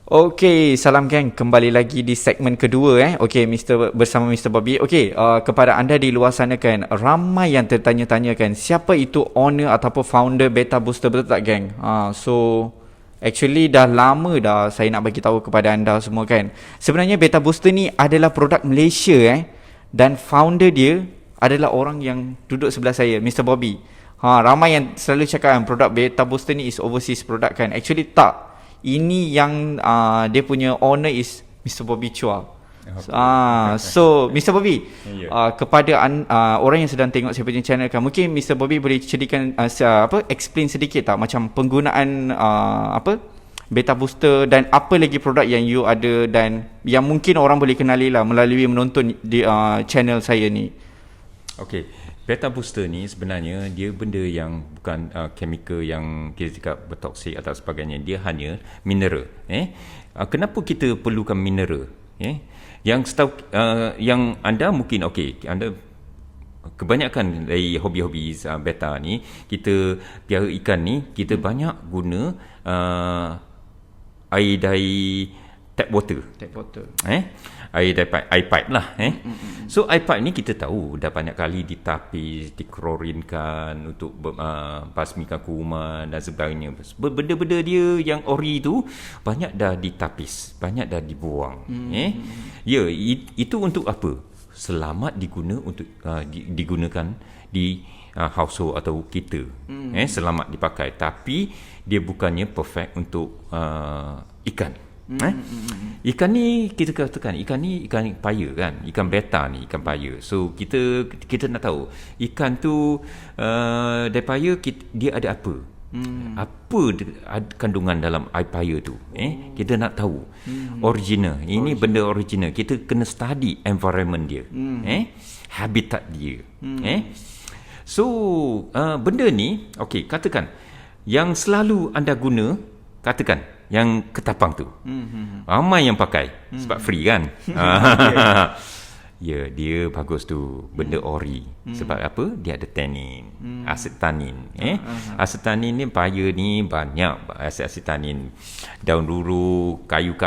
Okey, salam geng. Kembali lagi di segmen kedua Okey, bersama Mr. Bobby. Okey, kepada anda di luar sana kan, ramai yang tertanya-tanya kan, siapa itu owner ataupun founder Beta Booster, betul tak geng? So actually dah lama dah saya nak bagi tahu kepada anda semua kan. Sebenarnya Beta Booster ni adalah produk Malaysia dan founder dia adalah orang yang duduk sebelah saya, Mr. Bobby. Ramai yang selalu cakap kan produk Beta Booster ni is overseas product kan. Actually tak. Ini yang dia punya owner is Mr. Bobby Chua. So Mr. Bobby, kepada orang yang sedang tengok saya punya channel kan, mungkin Mr. Bobby boleh ceritakan explain sedikit tak macam penggunaan Beta Booster dan apa lagi produk yang you ada dan yang mungkin orang boleh kenali lah melalui menonton di channel saya ni. Okey. Beta Booster ni sebenarnya dia benda yang bukan chemical yang kita cakap bertoksik atau sebagainya. Dia hanya mineral. Kenapa kita perlukan mineral? Yang setahu yang anda mungkin anda kebanyakan dari hobi-hobi beta ni, kita piara ikan ni, kita banyak guna air dari tap water. Air pipe lah. So air pipe ni kita tahu dah banyak kali ditapis, diklorinkan untuk basmikan kuman dan sebagainya. Benda-benda dia yang ori tu banyak dah ditapis, banyak dah dibuang. Ya, itu untuk apa? Selamat digunakan di household atau kita. Selamat dipakai, tapi dia bukannya perfect untuk ikan. Ikan ni kita katakan ikan paya kan, ikan beta ni ikan paya. So kita nak tahu ikan tu dari paya dia ada apa? Apa kandungan dalam air paya tu? Kita nak tahu original. Ini benda original. Kita kena study environment dia, habitat dia. So benda ni katakan yang selalu anda guna, katakan yang ketapang tu, ramai yang pakai sebab free kan. Ya, dia bagus tu, benda ori. Sebab apa? Dia ada tannin, asid tanin. Asid tanin ni paya ni banyak asid tanin. Daun duru, kayu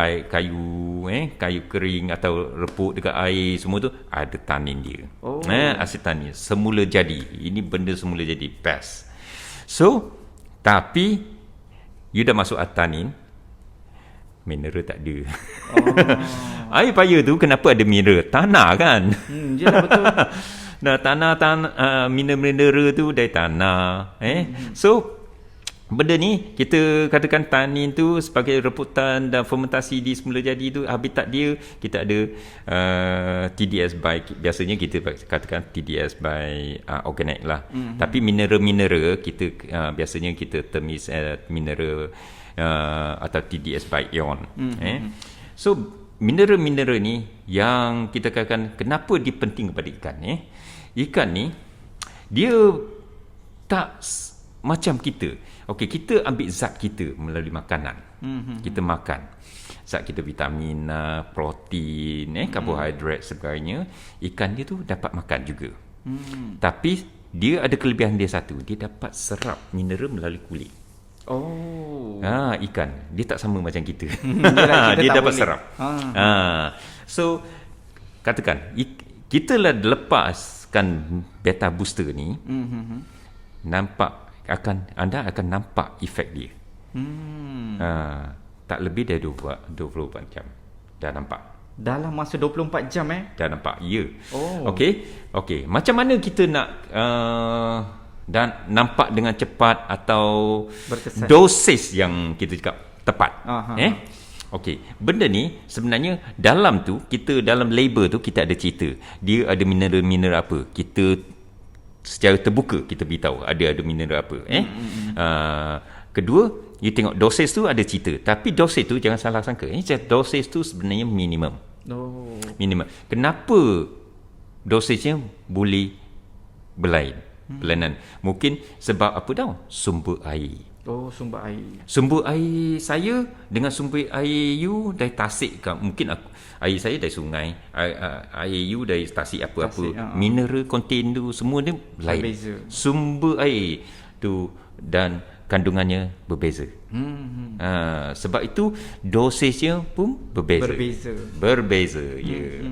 kering atau reput dekat air, semua tu ada tanin dia. Asid tanin semula jadi. Ini benda semula jadi best. So tapi you dah masuk tanin, mineral tak ada. Air paya tu kenapa ada mineral? Tanah kan? Yelah, betul. Nah, tanah mineral tu dari tanah. So benda ni kita katakan tanin tu sebagai reputan dan fermentasi di semula jadi tu, habitat dia kita ada TDS by, biasanya kita katakan TDS by organic lah. Tapi mineral kita biasanya kita termis mineral atau TDS by ion. So mineral ni yang kita katakan kenapa dia penting kepada ikan. Ikan ni dia tak macam kita. Kita ambil zat kita melalui makanan. Kita makan zat kita, vitamin, protein, karbohidrat sebagainya. Ikan dia tu dapat makan juga. Tapi dia ada kelebihan dia satu, dia dapat serap mineral melalui kulit. Ikan dia tak sama macam kita. Dia dapat serap. So katakan kita lah lepaskan Beta Booster ni, anda akan nampak efek dia. Tak lebih dari 24 jam dah nampak. Dalam masa 24 jam dah nampak. Ya. Okey. Macam mana kita nak dan nampak dengan cepat atau berkesan, dosis yang kita cakap tepat. Benda ni sebenarnya dalam label tu kita ada cerita. Dia ada mineral apa. Kita secara terbuka kita beritahu ada mineral apa. Kedua, you tengok dosis tu ada cerita. Tapi dosis tu jangan salah sangka. Dosis tu sebenarnya minimum. Minimum. Kenapa dosisnya boleh berlainan? Mungkin sebab apa tahu? Sumber air. Sumber air saya dengan sumber air you dari tasik kan? Mungkin air saya dari sungai, air you dari tasik apa-apa. Mineral contain tu semua dia lain. Sumber air tu dan kandungannya berbeza. Sebab itu dosisnya pun berbeza. Ya.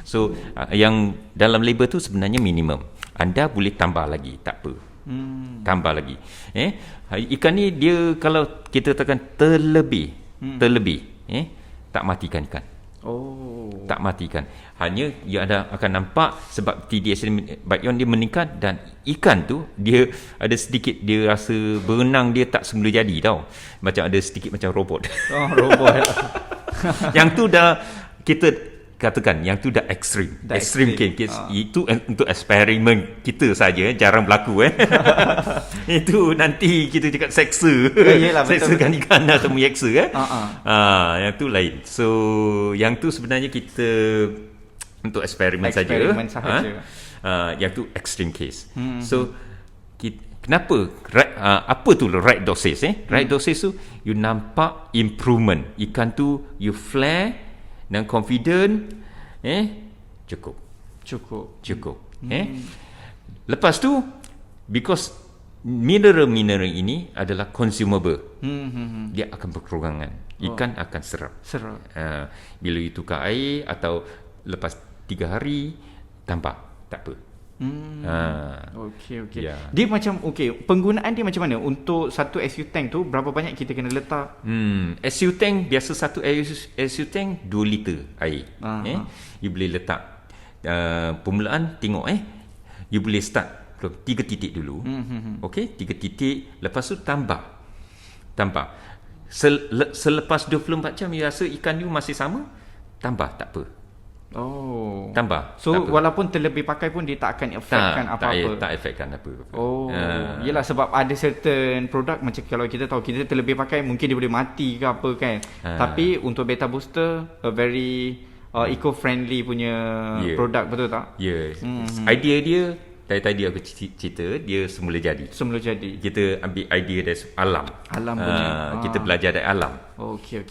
So yang dalam label tu sebenarnya minimum. Anda boleh tambah lagi, tak apa. Tambah lagi. Ikan ni dia kalau kita katakan terlebih, tak matikan ikan. Tak matikan. Hanya dia akan nampak sebab TDS bakyon dia meningkat dan ikan tu dia ada sedikit dia rasa berenang dia tak semula jadi tau. Macam ada sedikit macam robot. Robot. Yang tu dah kita katakan yang tu dah ekstrim case. Itu untuk eksperimen kita saja, jarang berlaku itu nanti kita cakap seksa. Seksakan ikan atau menyeksa yang tu lain. So yang tu sebenarnya kita untuk eksperimen saja. Yang tu extreme case. So kenapa apa tu right dosis right dosis tu you nampak improvement ikan tu, you flare dan confident, cukup. Lepas tu because mineral ini adalah consumable, dia akan berkurangan, ikan akan serap. Bila you tukar air atau lepas 3 hari tambah, tak apa. Okey. Ya. Dia macam penggunaan dia macam mana untuk satu SU tank tu, berapa banyak kita kena letak? SU tank biasa satu SU tank 2 liter air. You boleh letak permulaan tengok you boleh start 3 titik dulu. Okey, 3 titik, lepas tu tambah. Selepas 24 jam you rasa ikan you masih sama, tambah, tak apa. Tambah. So walaupun terlebih pakai pun dia tak akan affectkan apa-apa. Tak affectkan apa. Yelah, sebab ada certain produk macam kalau kita tahu kita terlebih pakai mungkin dia boleh mati ke apa kan. Tapi untuk beta booster a very eco-friendly punya produk, betul tak? Yes. Idea dia tadi aku cerita dia semula jadi. Kita ambil idea dari alam punya. Kita belajar dari alam. Okey.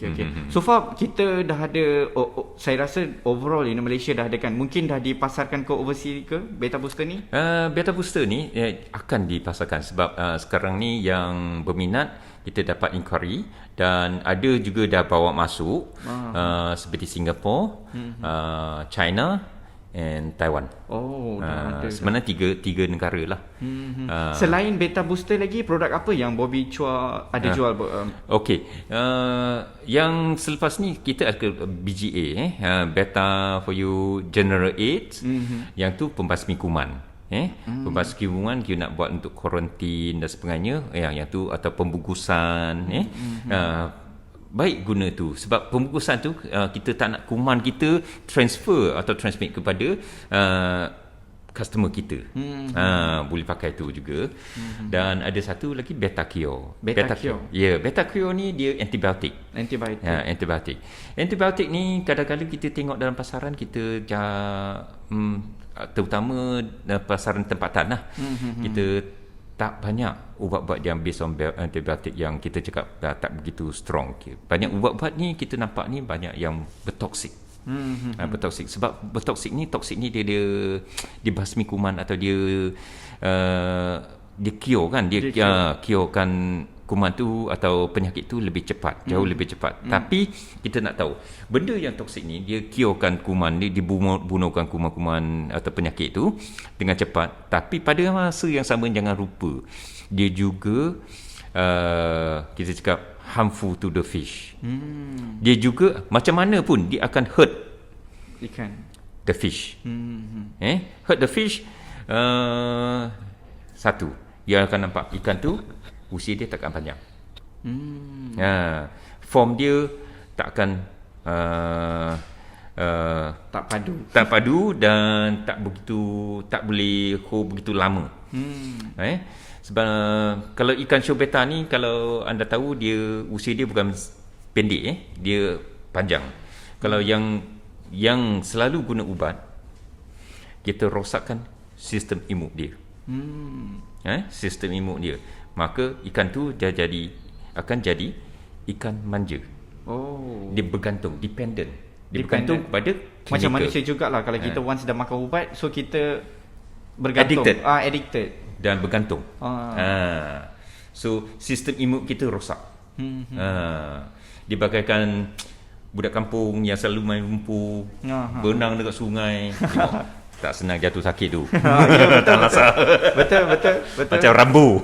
So far kita dah ada saya rasa overall in Malaysia dah ada kan, mungkin dah dipasarkan ke overseas ke beta booster ni? Beta booster ni akan dipasarkan sebab sekarang ni yang berminat kita dapat inquiry dan ada juga dah bawa masuk seperti Singapore, China and Taiwan. Sebenarnya tiga negara lah. Selain beta booster lagi, produk apa yang Bobby Chua ada jual? Okey, yang selepas ni kita ada BGA, Beta for You General Aids. Yang tu pembasmi kuman. Pembasmi kuman kita nak buat untuk kuarantin dan sebagainya. Yang tu atau pembungkusan. Baik guna tu sebab pembungkusan tu kita tak nak kuman kita transfer atau transmit kepada customer kita. Boleh pakai tu juga. Dan ada satu lagi Beta Cure. Beta Cure ni dia antibiotik. Antibiotik ni kadang-kadang kita tengok dalam pasaran kita terutama pasaran tempatan lah. Kita tak banyak ubat-ubat yang based on antibiotik yang kita cakap tak begitu strong. Banyak ubat-ubat ni kita nampak ni banyak yang bertoksik. Bertoksik sebab bertoksik ni dia basmi kuman atau dia cure kan, cure kan kuman tu atau penyakit tu lebih cepat, jauh lebih cepat. Tapi kita nak tahu benda yang toksik ni dia curekan kuman ni, dibunuhkan kuman-kuman atau penyakit tu dengan cepat, tapi pada masa yang sama jangan lupa dia juga kita cakap harmful to the fish. Dia juga macam mana pun dia akan hurt ikan, the fish. Hurt the fish. Satu, dia akan nampak ikan tu usia dia takkan panjang. Form dia tak akan tak padu dan tak boleh hold begitu lama. Sebab kalau ikan show beta ni, kalau anda tahu dia usia dia bukan pendek, dia panjang. Kalau yang selalu guna ubat, kita rosakkan sistem imun dia. Sistem imun dia, maka ikan tu akan jadi ikan manja. Dia bergantung, dependent bergantung pada chemical. Macam manusia jugalah, kalau kita once dah makan ubat, so kita bergantung, addicted dan bergantung. So sistem imun kita rosak. Dia bagaikan budak kampung yang selalu main lumpur, berenang dekat sungai. Tengok, tak senang jatuh sakit tu. Betul. Macam rambu.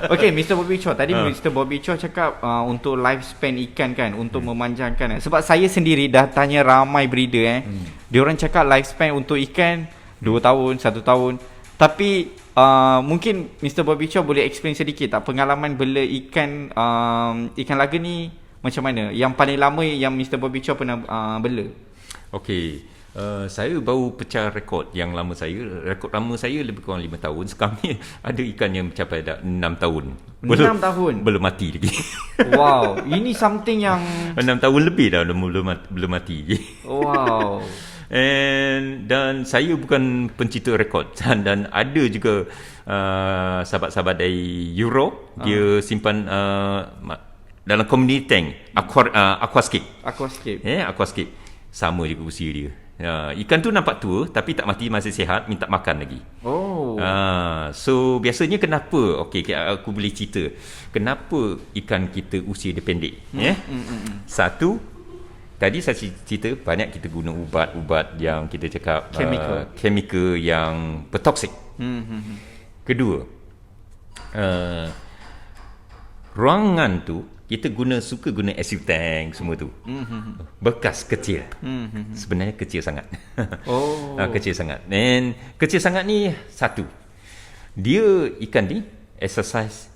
Okay, Mr. Bobby Cho. Tadi Mr. Bobby Cho cakap untuk lifespan ikan kan, untuk memanjangkan. Sebab saya sendiri dah tanya ramai breeder diorang cakap lifespan untuk ikan 2 tahun, 1 tahun. Tapi mungkin Mr. Bobby Cho boleh explain sedikit tak pengalaman bela ikan ikan laga ni macam mana? Yang paling lama yang Mr. Bobby Cho pernah bela? Okay, saya baru pecah rekod yang lama saya. Rekod lama saya lebih kurang 5 tahun. Sekarang ni ada ikan yang mencapai dah 6 tahun. 6 tahun? Belum mati lagi. Wow, ini something yang 6 tahun lebih dah belum mati. Wow. Dan saya bukan pencipta rekod. Dan ada juga sahabat-sahabat dari Europe, dia simpan dalam community tank, aquascape. Aquascape. Sama juga usia dia. Ikan tu nampak tua tapi tak mati, masih sihat, minta makan lagi. So biasanya kenapa, okay, aku boleh cerita kenapa ikan kita usia dia pendek. Satu, tadi saya cerita banyak kita guna ubat-ubat yang kita cakap chemical yang bertoksik. Kedua, ruangan tu kita suka guna acid tank semua tu. Bekas kecil. Sebenarnya kecil sangat. Kecil sangat. Dan kecil sangat ni satu. Dia ikan ni exercise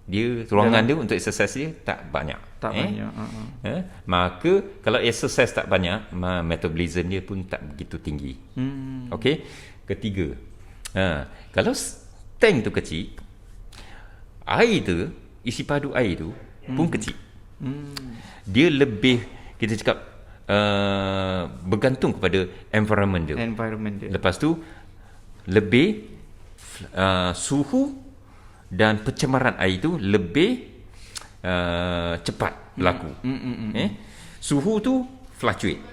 dia ruangan dia untuk exercise dia tak banyak. Maka kalau exercise tak banyak, metabolism dia pun tak begitu tinggi. Okey. Ketiga. Kalau tank tu kecil, air tu, isi padu air tu pun kecil. Dia lebih, kita cakap, bergantung kepada environment dia. Lepas tu lebih suhu dan pencemaran air tu lebih cepat berlaku. Suhu tu fluctuate.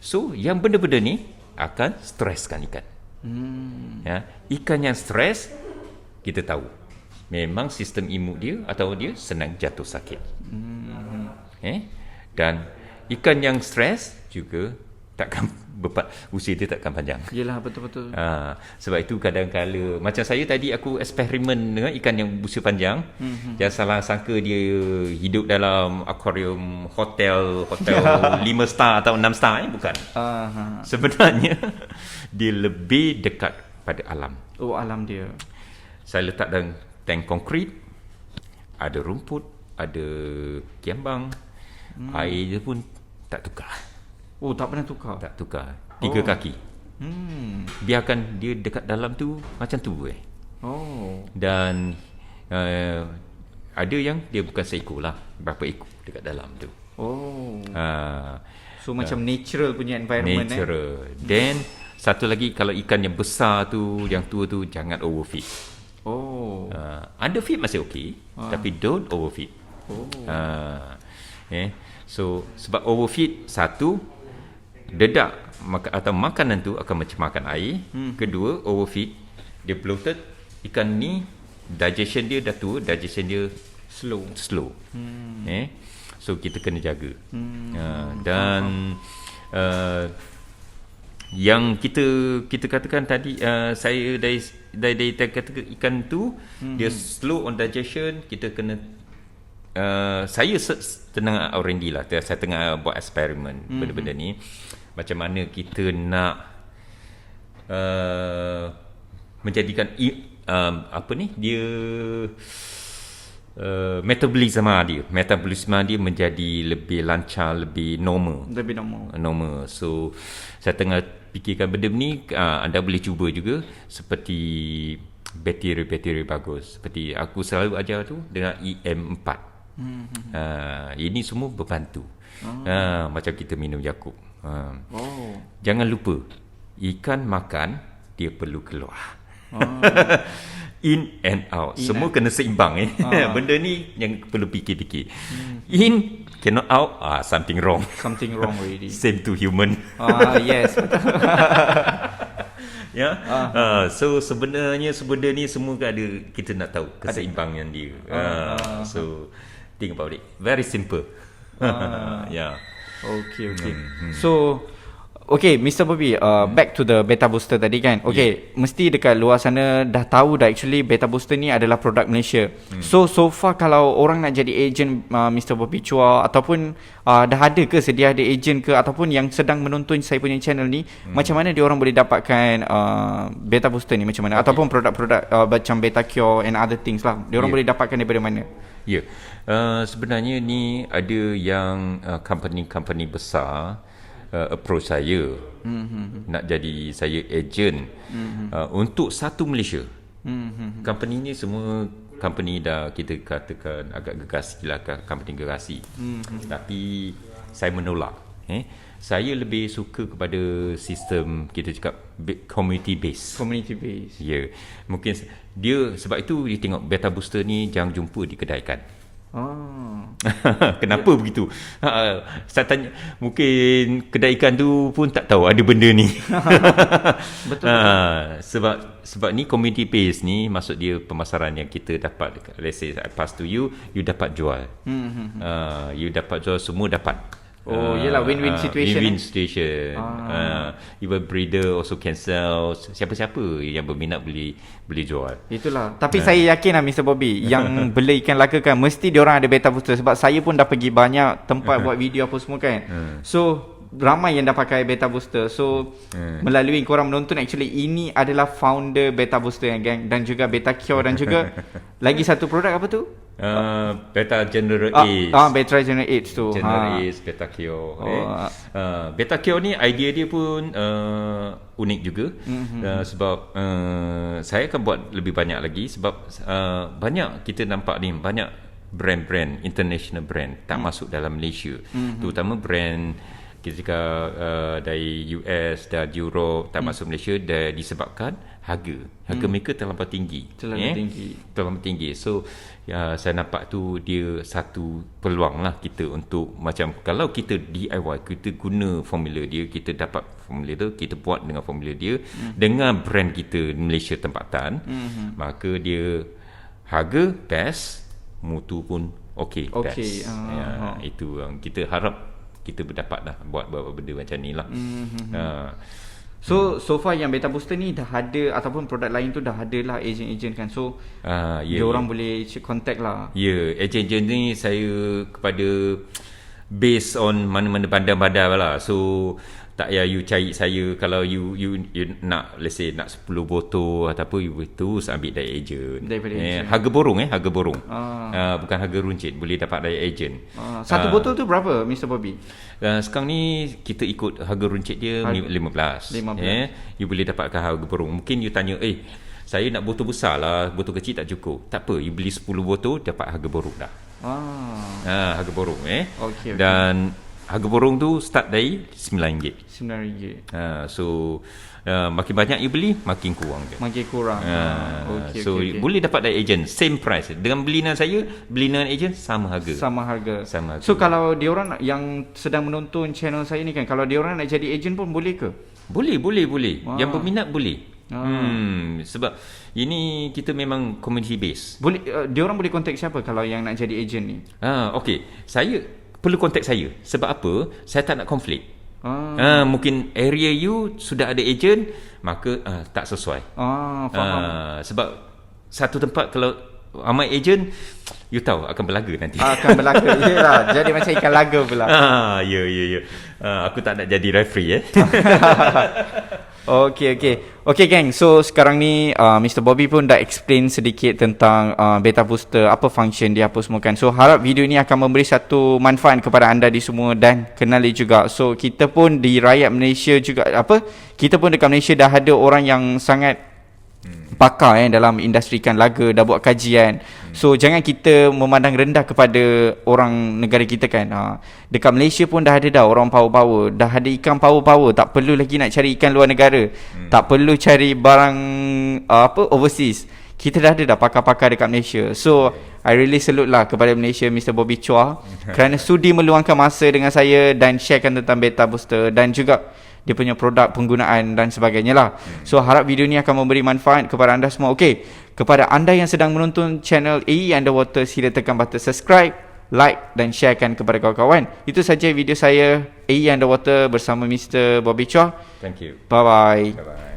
So yang benda-benda ni akan streskan ikan. Ikan yang stres, kita tahu memang sistem imun dia atau dia senang jatuh sakit. Dan ikan yang stres juga takkan usia dia takkan panjang. Yelah, betul-betul. Sebab itu kadang-kala macam saya tadi, aku eksperimen dengan ikan yang usia panjang. Jangan salah sangka dia hidup dalam akuarium hotel 5 star atau 6 star. Bukan. Sebenarnya dia lebih dekat pada alam. Alam dia. Saya letak dalam tank konkrit, ada rumput, ada kiambang, air dia pun tak tukar. Tak pernah tukar? Tak tukar. 3 kaki. Biarkan dia dekat dalam tu macam tu. Dan ada yang dia bukan seekor lah, berapa ekor dekat dalam tu. So macam natural punya environment. Natural. Then satu lagi, kalau ikan yang besar tu, yang tua tu, jangan overfeed. Underfeed masih okey, tapi don't overfeed. So sebab overfeed, satu, dedak atau makanan tu akan mencemarkan air. Kedua, overfeed, dia bloated. Ikan ni digestion dia dah tua, digestion dia slow. So kita kena jaga. Dan yang kita katakan tadi, saya dari kata ikan tu dia slow on digestion, kita kena saya tengah R&D lah, saya tengah buat eksperimen benda-benda ni, macam mana kita nak menjadikan dia metabolisme dia menjadi lebih lancar, lebih normal. So saya tengah fikirkan benda ni. Anda boleh cuba juga, seperti bakteri bagus, seperti aku selalu ajar tu dengan EM4. Ini semua berbantu. Macam kita minum Yakult. Jangan lupa, ikan makan dia perlu keluar. In and out, semua kena seimbang. Benda ni yang perlu fikir-fikir. In, cannot out, something wrong already. Same to human. Yes. Ya. So sebenarnya benda ni semua ada, kita nak tahu keseimbangan dia. So think about it. Very simple. Yeah. Okay. So okay, Mr. Bobby, back to the beta booster tadi kan. Okay, mesti dekat luar sana dah tahu dah actually beta booster ni adalah produk Malaysia. So far kalau orang nak jadi agent Mr. Bobby Chua ataupun dah ada ke, sedia ada agent ke, ataupun yang sedang menonton saya punya channel ni, macam mana dia orang boleh dapatkan beta booster ni, macam mana? Ataupun produk-produk macam beta cure and other things lah. Dia orang boleh dapatkan daripada mana? Ya. Sebenarnya ni ada yang company besar approach saya nak jadi saya agent untuk satu Malaysia. Company ni semua company dah kita katakan agak gerasi lah, company gerasi. Tapi saya menolak. Saya lebih suka kepada sistem kita cakap community base. Ya. Mungkin dia sebab itu dia tengok beta booster ni jangan jumpa di kedai kan. Kenapa begitu? Saya tanya, mungkin kedai ikan tu pun tak tahu ada benda ni. Betul. Sebab ni community base ni, maksud dia pemasaran yang kita dapat. Let's say I pass to you, you dapat jual. You dapat jual, semua dapat. Yelah, win-win situation. Win-win situation. Even breeder also can sell. Siapa-siapa yang berminat boleh jual. Itulah. Tapi saya yakin lah Mr. Bobby, yang bela ikan laka kan, mesti diorang ada beta booster. Sebab saya pun dah pergi banyak tempat buat video apa semua kan. So ramai yang dah pakai beta booster. So melalui korang menonton, actually ini adalah founder beta booster yang gang, dan juga beta cure, dan juga lagi satu produk apa tu? Beta General Ace. Beta General Ace tu. General Ace, Beta Cure. Beta Cure ni idea dia pun unik juga. Sebab saya akan buat lebih banyak lagi. Sebab banyak kita nampak ni, banyak brand-brand, international brand tak masuk dalam Malaysia. Terutama brand kita cakap dari US dan Europe tak masuk Malaysia disebabkan harga mereka terlampau tinggi. Terlampau tinggi. So saya nampak tu dia satu peluang lah kita untuk, macam kalau kita DIY, kita guna formula dia, kita dapat formula tu, kita buat dengan formula dia dengan brand kita Malaysia tempatan, maka dia harga best, mutu pun best. Itu yang kita harap kita berdapat lah buat benda macam ni lah. So far yang beta booster ni dah ada, ataupun produk lain tu dah ada lah agent-agent kan. So dia orang boleh contact lah. Agent-agent ni saya kepada based on mana-mana bandar-bandar lah. So tak payah you cari saya. Kalau you nak, let's say nak 10 botol ataupun you terus ambil dari agent. Harga borong bukan harga runcit, boleh dapat dari agent. Satu botol tu berapa Mr. Bobby? Sekarang ni kita ikut harga runcit dia 15. You boleh dapatkan harga borong. Mungkin you tanya, saya nak botol besar lah, botol kecil tak cukup. Tak apa, you beli 10 botol dapat harga borong dah. Harga borong okay. Dan harga borong tu start dari RM9. So makin banyak you beli, makin kurang ke? Okay. Boleh dapat dari agent same price. Dengan beli dengan saya, beli dengan agent sama harga. So kalau diorang yang sedang menonton channel saya ni kan, kalau diorang nak jadi agent pun boleh ke? Boleh. Yang berminat boleh. Sebab ini kita memang community base. Diorang boleh contact siapa kalau yang nak jadi agent ni? Okay, saya perlu kontak saya. Sebab apa? Saya tak nak konflik. Mungkin area you sudah ada agent, maka tak sesuai. Faham. Sebab satu tempat kalau ramai agent, you tahu akan berlaga nanti. Yelah, jadi macam ikan laga pula. Ya. Aku tak nak jadi referee Okay gang. So sekarang ni Mr. Bobby pun dah explain sedikit tentang beta booster, apa function dia, apa semua kan. So harap video ni akan memberi satu manfaat kepada anda di semua, dan kenali juga. So kita pun di rakyat Malaysia juga, kita pun dekat Malaysia dah ada orang yang sangat pakar dalam industri ikan laga, dah buat kajian. So jangan kita memandang rendah kepada orang negara kita kan. Dekat Malaysia pun dah ada dah orang power, dah ada ikan power. Tak perlu lagi nak cari ikan luar negara. Tak perlu cari barang overseas. Kita dah ada dah pakar-pakar dekat Malaysia. So I really salute lah kepada Malaysia, Mr. Bobby Chua, kerana sudi meluangkan masa dengan saya dan sharekan tentang beta booster, dan juga dia punya produk penggunaan dan sebagainya lah. So harap video ni akan memberi manfaat kepada anda semua. Okey, kepada anda yang sedang menonton channel AE Underwater, sila tekan button subscribe, like dan sharekan kepada kawan-kawan. Itu saja video saya, AE Underwater bersama Mr. Bobby Chua. Thank you. Bye bye. Bye-bye.